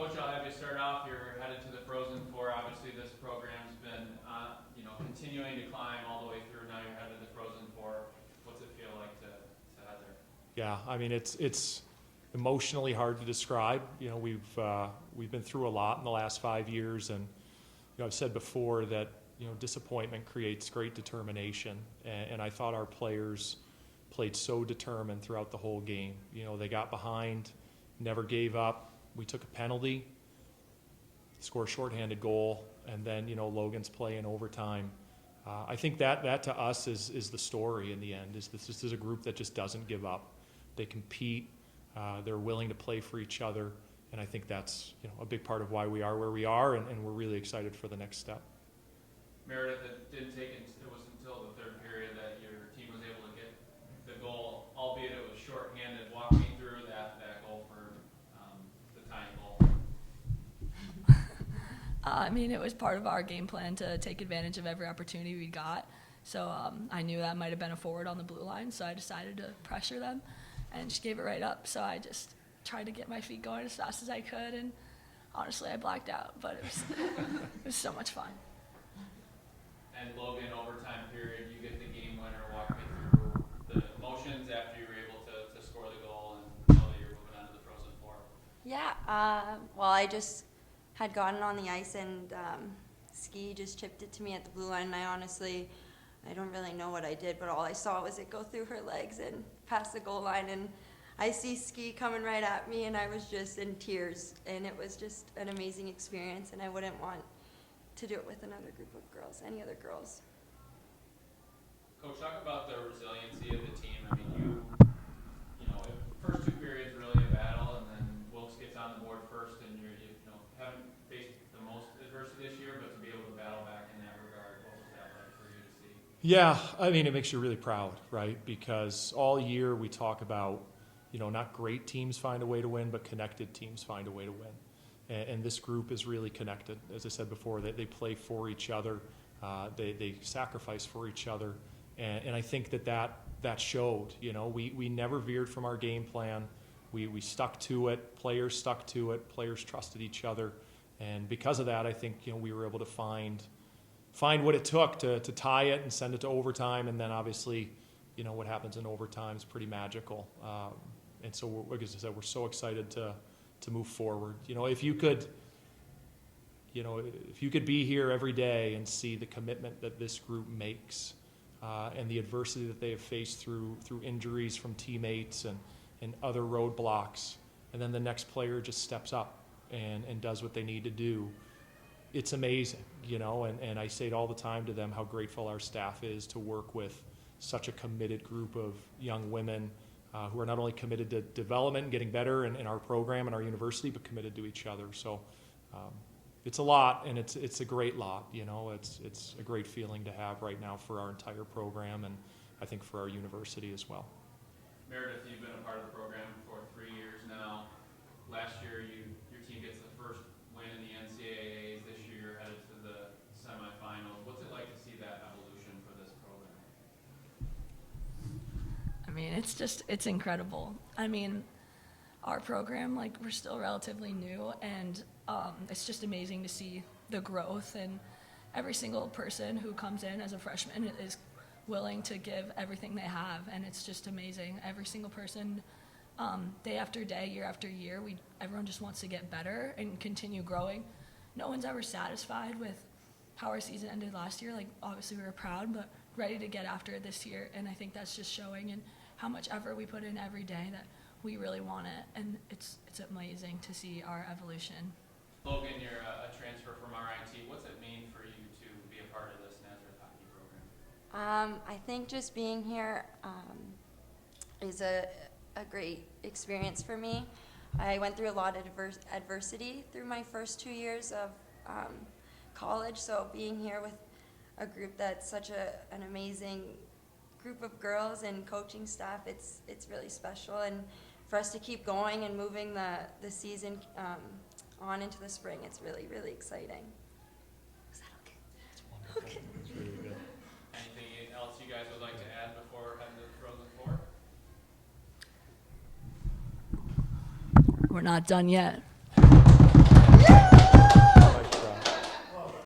Coach, I'll have you start off. You're headed to the Frozen Four. Obviously, this program's been, continuing to climb all the way through. Now you're headed to the Frozen Four. What's it feel like to head there? Yeah, I mean, it's emotionally hard to describe. You know, we've been through a lot in the last 5 years, and I've said before that disappointment creates great determination, and I thought our players played so determined throughout the whole game. They got behind, never gave up. We took a penalty, scored a shorthanded goal, and then Logan's play in overtime. I think that to us is the story in the end. This is a group that just doesn't give up. They compete. They're willing to play for each other, and I think that's a big part of why we are where we are, and we're really excited for the next step. Meredith, it was until the third period that your team was able to get the goal, albeit it was shorthanded. Walk me through that goal for the tying goal. It was part of our game plan to take advantage of every opportunity we got. So I knew that might have been a forward on the blue line, so I decided to pressure them and just gave it right up. So I just tried to get my feet going as fast as I could, and honestly, I blacked out, but it was so much fun. And Logan, overtime period, you get the game winner. Walk me through the emotions after you were able to score the goal and know that you're moving on to the Frozen Four. Yeah, well, I just had gotten on the ice, and Ski just chipped it to me at the blue line, and I don't really know what I did, but all I saw was it go through her legs and past the goal line, and I see Ski coming right at me, and I was just in tears, and it was just an amazing experience, and I wouldn't want to do it with another group of girls, any other girls. Coach, talk about the resiliency of the team. I mean, first two periods really a battle, and then Wilkes gets on the board first, and you haven't faced the most adversity this year, but to be able to battle back in that regard, what was that like for you to see? Yeah, I mean, it makes you really proud, right? Because all year we talk about, not great teams find a way to win, but connected teams find a way to win. And this group is really connected. As I said before, they play for each other. They sacrifice for each other. And I think that showed. We never veered from our game plan. We stuck to it. Players stuck to it. Players trusted each other. And because of that, I think we were able to find what it took to tie it and send it to overtime. And then obviously, what happens in overtime is pretty magical. And so, like I said, we're so excited to move forward. If you could be here every day and see the commitment that this group makes, and the adversity that they have faced through injuries from teammates and other roadblocks, and then the next player just steps up and does what they need to do, it's amazing, and I say it all the time to them how grateful our staff is to work with such a committed group of young women who are not only committed to development and getting better in our program and our university, but committed to each other. So it's a lot, and it's a great lot. It's a great feeling to have right now for our entire program, and I think for our university as well. Meredith, you've been a part of the program for 3 years now. Last year, your team gets the first win in the NCAAs. This year, you're headed to the semifinals. What's it like to see that evolution for this program? It's incredible. Our program, we're still relatively new, and it's just amazing to see the growth, and every single person who comes in as a freshman is willing to give everything they have, and it's just amazing. Every single person, day after day, year after year, everyone just wants to get better and continue growing. No one's ever satisfied with how our season ended last year. Obviously we were proud, but ready to get after it this year, and I think that's just showing in how much effort we put in every day that we really want it, and it's amazing to see our evolution. Logan, you're a transfer from RIT. What's it mean for you to be a part of this Nazareth hockey program? I think just being here is a great experience for me. I went through a lot of adversity through my first 2 years of college, so being here with a group that's such an amazing group of girls and coaching staff, it's really special, and for us to keep going and moving the season on into the spring, it's really, really exciting. Is that okay? It's wonderful. Okay. It's really good. Anything else you guys would like to add before heading to the Frozen Four? We're not done yet.